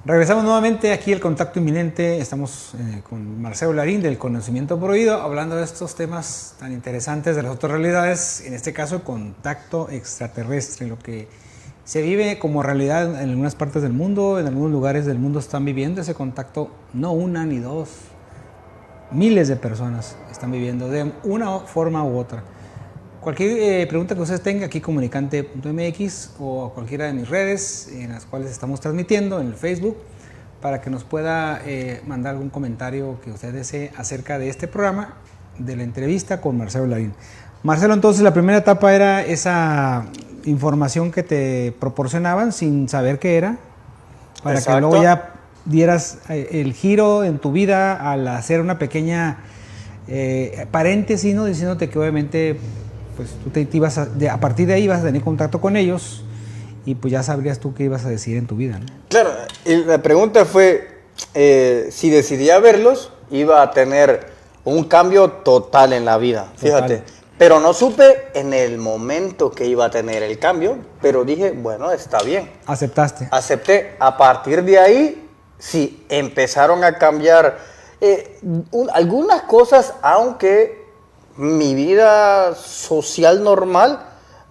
Regresamos nuevamente aquí al Contacto Inminente. Estamos con Marcelo Larín del Conocimiento Prohibido, hablando de estos temas tan interesantes de las otras realidades, en este caso el contacto extraterrestre, lo que se vive como realidad en algunas partes del mundo, en algunos lugares del mundo están viviendo ese contacto, no una ni dos, miles de personas están viviendo de una forma u otra. Cualquier pregunta que ustedes tengan aquí, comunicante.mx o cualquiera de mis redes en las cuales estamos transmitiendo, en el Facebook, para que nos pueda mandar algún comentario que usted desee acerca de este programa, de la entrevista con Marcelo Larín. Marcelo, entonces la primera etapa era esa información que te proporcionaban sin saber qué era, para que luego ya dieras el giro en tu vida al hacer una pequeña paréntesis, ¿no? Diciéndote que obviamente pues tú te ibas a partir de ahí ibas a tener contacto con ellos y pues ya sabrías tú qué ibas a decidir en tu vida, ¿no? Claro, y la pregunta fue si decidía verlos, iba a tener un cambio total en la vida, fíjate. Total. Pero no supe en el momento que iba a tener el cambio, pero dije, bueno, está bien. ¿Aceptaste? Acepté. A partir de ahí, sí, empezaron a cambiar algunas cosas, aunque mi vida social normal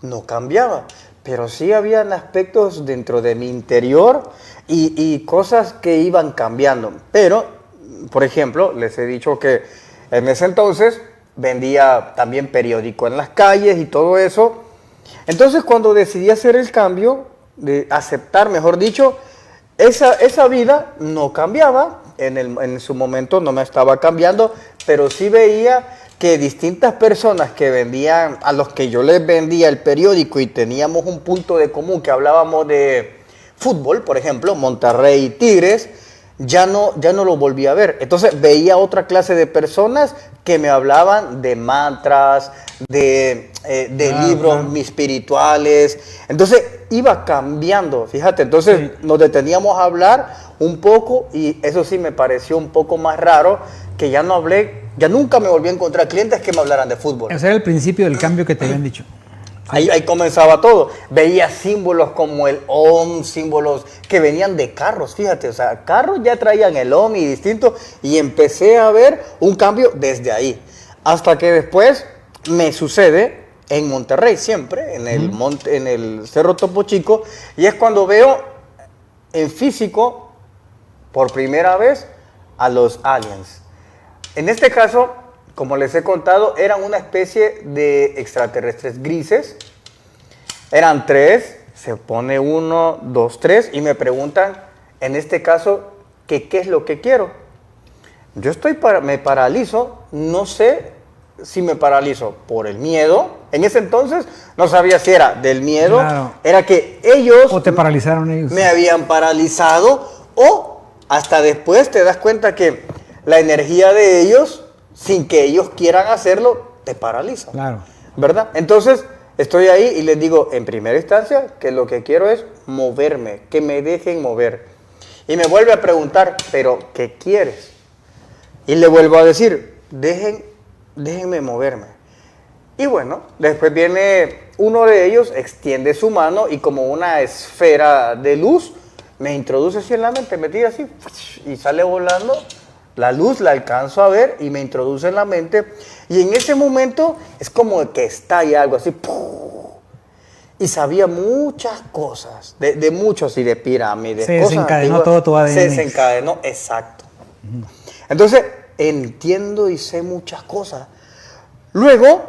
no cambiaba, pero sí habían aspectos dentro de mi interior y cosas que iban cambiando. Pero, por ejemplo, les he dicho que en ese entonces vendía también periódico en las calles y todo eso. Entonces, cuando decidí hacer el cambio, de aceptar, mejor dicho, esa vida no cambiaba, en su momento no me estaba cambiando, pero sí veía que distintas personas que vendían, a los que yo les vendía el periódico y teníamos un punto de común que hablábamos de fútbol, por ejemplo, Monterrey y Tigres, ya no lo volví a ver. Entonces veía otra clase de personas que me hablaban de mantras, de libros espirituales. Entonces iba cambiando, fíjate. Entonces nos deteníamos a hablar un poco y eso sí me pareció un poco más raro, que ya no hablé, ya nunca me volví a encontrar clientes que me hablaran de fútbol. Ese era el principio del cambio que te habían dicho. Ahí comenzaba todo. Veía símbolos como el OM, símbolos que venían de carros, fíjate, o sea, carros ya traían el OM y distinto, y empecé a ver un cambio desde ahí. Hasta que después me sucede en Monterrey siempre, en el Cerro Topo Chico, y es cuando veo en físico, por primera vez, a los aliens. En este caso, como les he contado, eran una especie de extraterrestres grises. Eran 3, se pone 1, 2, 3 y me preguntan, en este caso, ¿qué es lo que quiero? Yo me paralizo, no sé si me paralizo por el miedo. En ese entonces no sabía si era del miedo, claro, era que ellos... O te paralizaron ellos. Me habían paralizado, o hasta después te das cuenta que la energía de ellos, sin que ellos quieran hacerlo, te paraliza. Claro. ¿Verdad? Entonces, estoy ahí y les digo, en primera instancia, que lo que quiero es moverme, que me dejen mover. Y me vuelve a preguntar, ¿pero qué quieres? Y le vuelvo a decir, déjenme moverme. Y bueno, después viene uno de ellos, extiende su mano y como una esfera de luz, me introduce así en la mente, me tira así y sale volando. La luz la alcanzo a ver y me introduce en la mente. Y en ese momento es como que estalla algo así. ¡Pum! Y sabía muchas cosas, de muchos y de pirámides. Se desencadenó todo tu ADN. Se desencadenó, exacto. Entonces, entiendo y sé muchas cosas. Luego,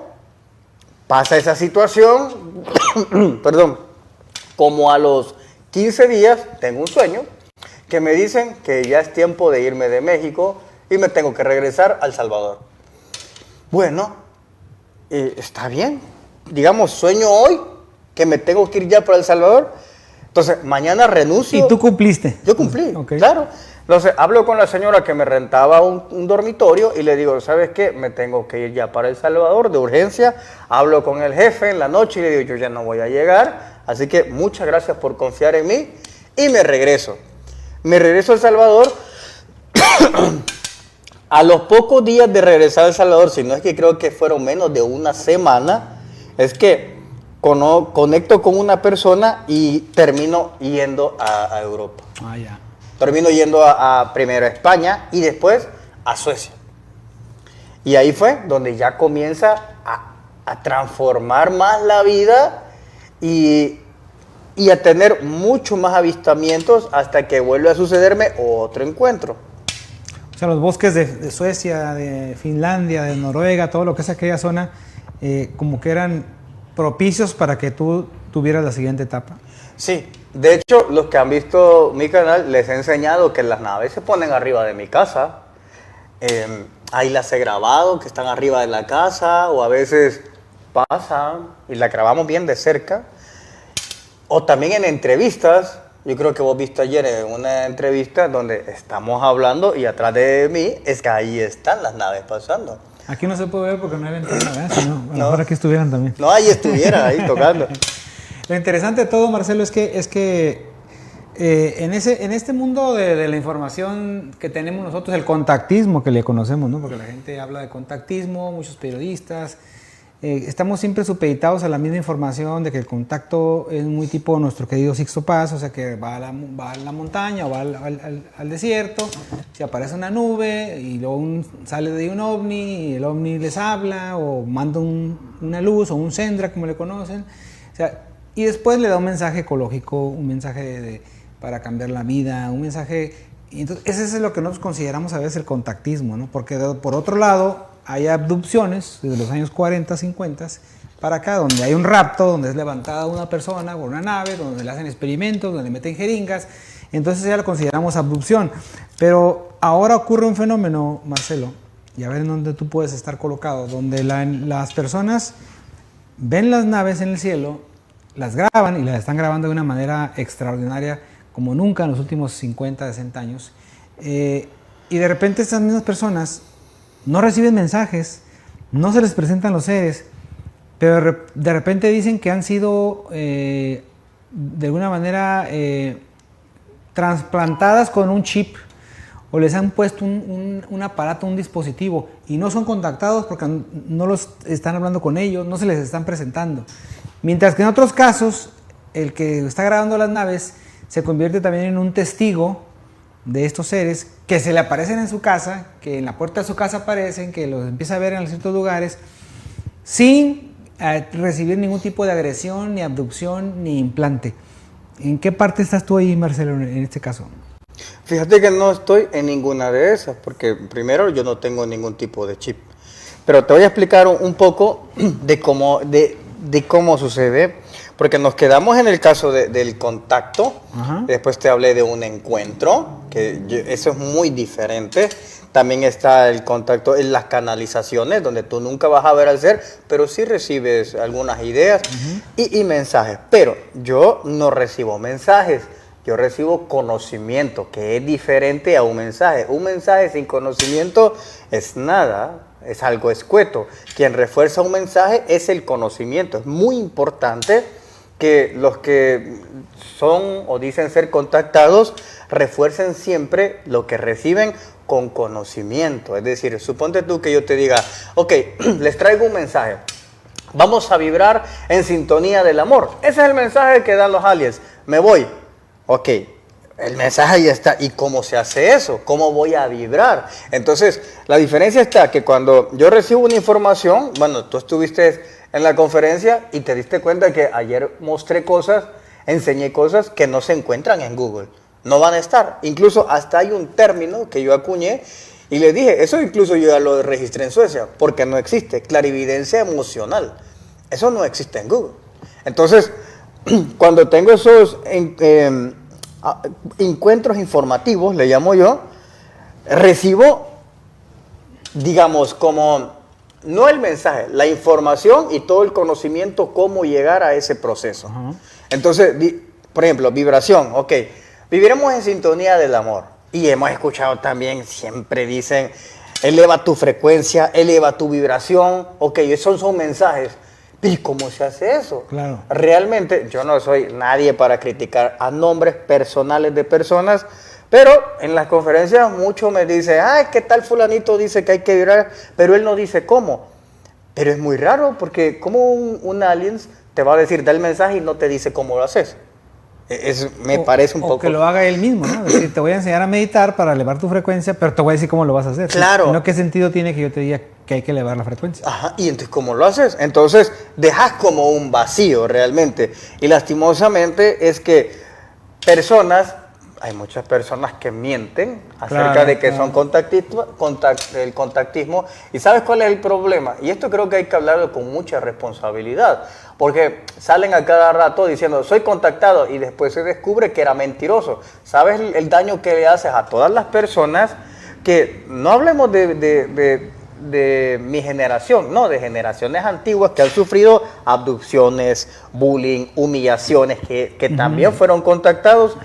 pasa esa situación, perdón, como a los 15 días, tengo un sueño, que me dicen que ya es tiempo de irme de México y me tengo que regresar a El Salvador. Bueno, está bien. Digamos, sueño hoy que me tengo que ir ya para El Salvador. Entonces, mañana renuncio. ¿Y tú cumpliste? Yo cumplí, okay, claro. Entonces, hablo con la señora que me rentaba un dormitorio y le digo, ¿sabes qué? Me tengo que ir ya para El Salvador de urgencia. Hablo con el jefe en la noche y le digo, yo ya no voy a llegar. Así que muchas gracias por confiar en mí y me regreso. Me regreso a El Salvador. A los pocos días de regresar a El Salvador, si no es que creo que fueron menos de una semana, es que conecto con una persona y termino yendo a Europa. Ah, ya. Termino yendo primero a España y después a Suecia. Y ahí fue donde ya comienza a transformar más la vida y a tener mucho más avistamientos hasta que vuelve a sucederme otro encuentro. O sea, los bosques de Suecia, de Finlandia, de Noruega, todo lo que es aquella zona, como que eran propicios para que tú tuvieras la siguiente etapa. Sí, de hecho, los que han visto mi canal, les he enseñado que las naves se ponen arriba de mi casa. Ahí las he grabado, que están arriba de la casa, o a veces pasan y la grabamos bien de cerca. O también en entrevistas, yo creo que vos viste ayer en una entrevista donde estamos hablando y atrás de mí es que ahí están las naves pasando. Aquí no se puede ver porque no hay ventana, ¿verdad? Si no, a lo mejor aquí estuvieran también. No, ahí estuvieran, ahí tocando. Lo interesante de todo, Marcelo, es que en este mundo de la información que tenemos nosotros, el contactismo que le conocemos, ¿no? Porque la gente habla de contactismo, muchos periodistas, estamos siempre supeditados a la misma información de que el contacto es muy tipo nuestro querido Sixto Paz, o sea que va a la montaña o va al desierto, se aparece una nube y luego sale de un ovni y el ovni les habla o manda una luz o un sendra como le conocen, o sea, y después le da un mensaje ecológico, un mensaje para cambiar la vida, un mensaje. Y entonces, ese es lo que nosotros consideramos a veces el contactismo, ¿no? Porque por otro lado, hay abducciones desde los años 40, 50 para acá, donde hay un rapto, donde es levantada una persona por una nave, donde le hacen experimentos, donde le meten jeringas. Entonces ya lo consideramos abducción. Pero ahora ocurre un fenómeno, Marcelo, y a ver en dónde tú puedes estar colocado, donde las personas ven las naves en el cielo, las graban y las están grabando de una manera extraordinaria, como nunca en los últimos 50, 60 años. Y de repente estas mismas personas no reciben mensajes, no se les presentan los seres, pero de repente dicen que han sido de alguna manera trasplantadas con un chip o les han puesto un aparato, un dispositivo y no son contactados porque no los están hablando con ellos, no se les están presentando. Mientras que en otros casos, el que está grabando las naves se convierte también en un testigo de estos seres que se le aparecen en su casa, que en la puerta de su casa aparecen, que los empieza a ver en ciertos lugares, sin recibir ningún tipo de agresión, ni abducción, ni implante. ¿En qué parte estás tú ahí, Marcelo, en este caso? Fíjate que no estoy en ninguna de esas, porque primero yo no tengo ningún tipo de chip. Pero te voy a explicar un poco de cómo sucede, porque nos quedamos en el caso del contacto. Ajá. Después te hablé de un encuentro, eso es muy diferente. También está el contacto en las canalizaciones, donde tú nunca vas a ver al ser, pero sí recibes algunas ideas y mensajes. Pero yo no recibo mensajes, yo recibo conocimiento, que es diferente a un mensaje. Un mensaje sin conocimiento es nada. Es algo escueto. Quien refuerza un mensaje es el conocimiento. Es muy importante que los que son o dicen ser contactados refuercen siempre lo que reciben con conocimiento. Es decir, suponte tú que yo te diga, ok, les traigo un mensaje. Vamos a vibrar en sintonía del amor. Ese es el mensaje que dan los aliens. Me voy. Ok. El mensaje ya está. ¿Y cómo se hace eso? ¿Cómo voy a vibrar? Entonces, la diferencia está que cuando yo recibo una información, bueno, tú estuviste en la conferencia y te diste cuenta que ayer mostré cosas, enseñé cosas que no se encuentran en Google. No van a estar. Incluso hasta hay un término que yo acuñé y le dije, eso incluso yo ya lo registré en Suecia, porque no existe. Clarividencia emocional. Eso no existe en Google. Entonces, cuando tengo esos encuentros informativos, le llamo yo, recibo, digamos, como, no el mensaje, la información y todo el conocimiento, cómo llegar a ese proceso. Entonces, por ejemplo, vibración, ok, viviremos en sintonía del amor. Y hemos escuchado también, siempre dicen, eleva tu frecuencia, eleva tu vibración, ok, esos son mensajes. ¿Y cómo se hace eso? Claro. Realmente, yo no soy nadie para criticar a nombres personales de personas, pero en las conferencias muchos me dicen, ay, ¿qué tal fulanito dice que hay que vibrar? Pero él no dice cómo. Pero es muy raro, porque ¿cómo un alien te va a decir, da el mensaje y no te dice cómo lo haces? Me parece un poco... O que lo haga él mismo, ¿no? Es decir, te voy a enseñar a meditar para elevar tu frecuencia, pero te voy a decir cómo lo vas a hacer. Claro. ¿No? ¿Qué sentido tiene que yo te diga que hay que elevar la frecuencia? Ajá, y entonces, ¿cómo lo haces? Entonces, dejas como un vacío realmente. Y lastimosamente es que hay muchas personas que mienten acerca de que son el contactismo. ¿Y sabes cuál es el problema? Y esto creo que hay que hablarlo con mucha responsabilidad, porque salen a cada rato diciendo, soy contactado, y después se descubre que era mentiroso. ¿Sabes el daño que le haces a todas las personas? Que no hablemos de mi generación, no, de generaciones antiguas que han sufrido abducciones, bullying, humillaciones, que también fueron contactados.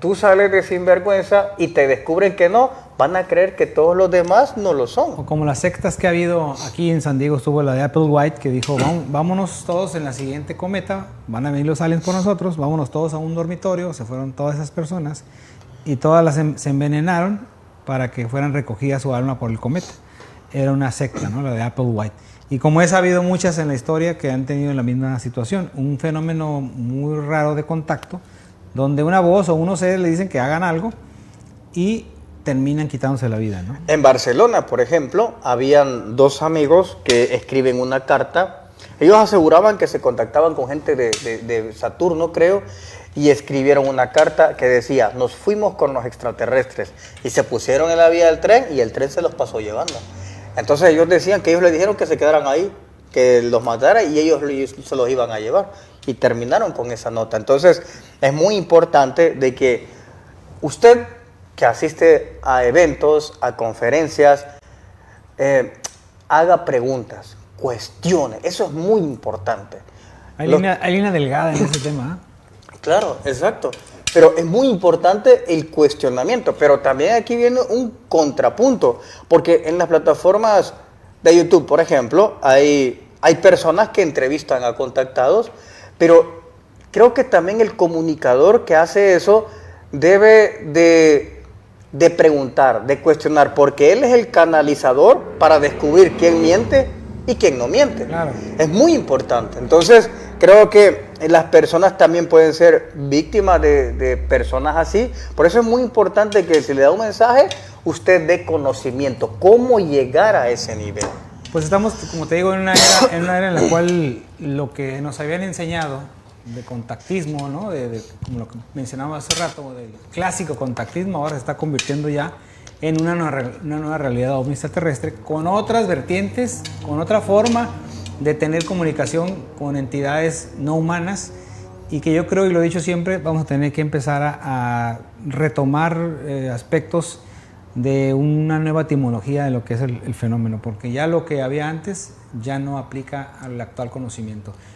Tú sales de sinvergüenza y te descubren que no, van a creer que todos los demás no lo son. O como las sectas que ha habido aquí en San Diego, estuvo la de Applewhite, que dijo, vámonos todos en la siguiente cometa, van a venir los aliens por nosotros, vámonos todos a un dormitorio, se fueron todas esas personas y todas se envenenaron para que fueran recogidas su alma por el cometa. Era una secta, ¿no? La de Applewhite. Y como ha habido muchas en la historia que han tenido la misma situación, un fenómeno muy raro de contacto, donde una voz o unos seres le dicen que hagan algo y terminan quitándose la vida, ¿no? En Barcelona, por ejemplo, habían dos amigos que escriben una carta. Ellos aseguraban que se contactaban con gente de Saturno, creo, y escribieron una carta que decía, nos fuimos con los extraterrestres, y se pusieron en la vía del tren y el tren se los pasó llevando. Entonces ellos decían que ellos le dijeron que se quedaran ahí, que los matara y ellos se los iban a llevar, y terminaron con esa nota. Entonces es muy importante de que usted que asiste a eventos, a conferencias, haga preguntas, cuestione, eso es muy importante. Hay línea delgada en ese tema, ¿eh? Claro, exacto. Pero es muy importante el cuestionamiento. Pero también aquí viene un contrapunto. Porque en las plataformas de YouTube, por ejemplo, hay personas que entrevistan a contactados. Pero creo que también el comunicador que hace eso debe de preguntar, de cuestionar. Porque él es el canalizador para descubrir quién miente y quién no miente. Claro. Es muy importante. Entonces, creo que las personas también pueden ser víctimas de personas así. Por eso es muy importante que si le da un mensaje, usted dé conocimiento. ¿Cómo llegar a ese nivel? Pues estamos, como te digo, en una era en la cual lo que nos habían enseñado de contactismo, ¿no? Como lo que mencionaba hace rato, del clásico contactismo, ahora se está convirtiendo ya en una nueva realidad ovni extraterrestre, con otras vertientes, con otra forma de tener comunicación con entidades no humanas, y que yo creo, y lo he dicho siempre, vamos a tener que empezar a retomar aspectos de una nueva etimología de lo que es el fenómeno, porque ya lo que había antes ya no aplica al actual conocimiento.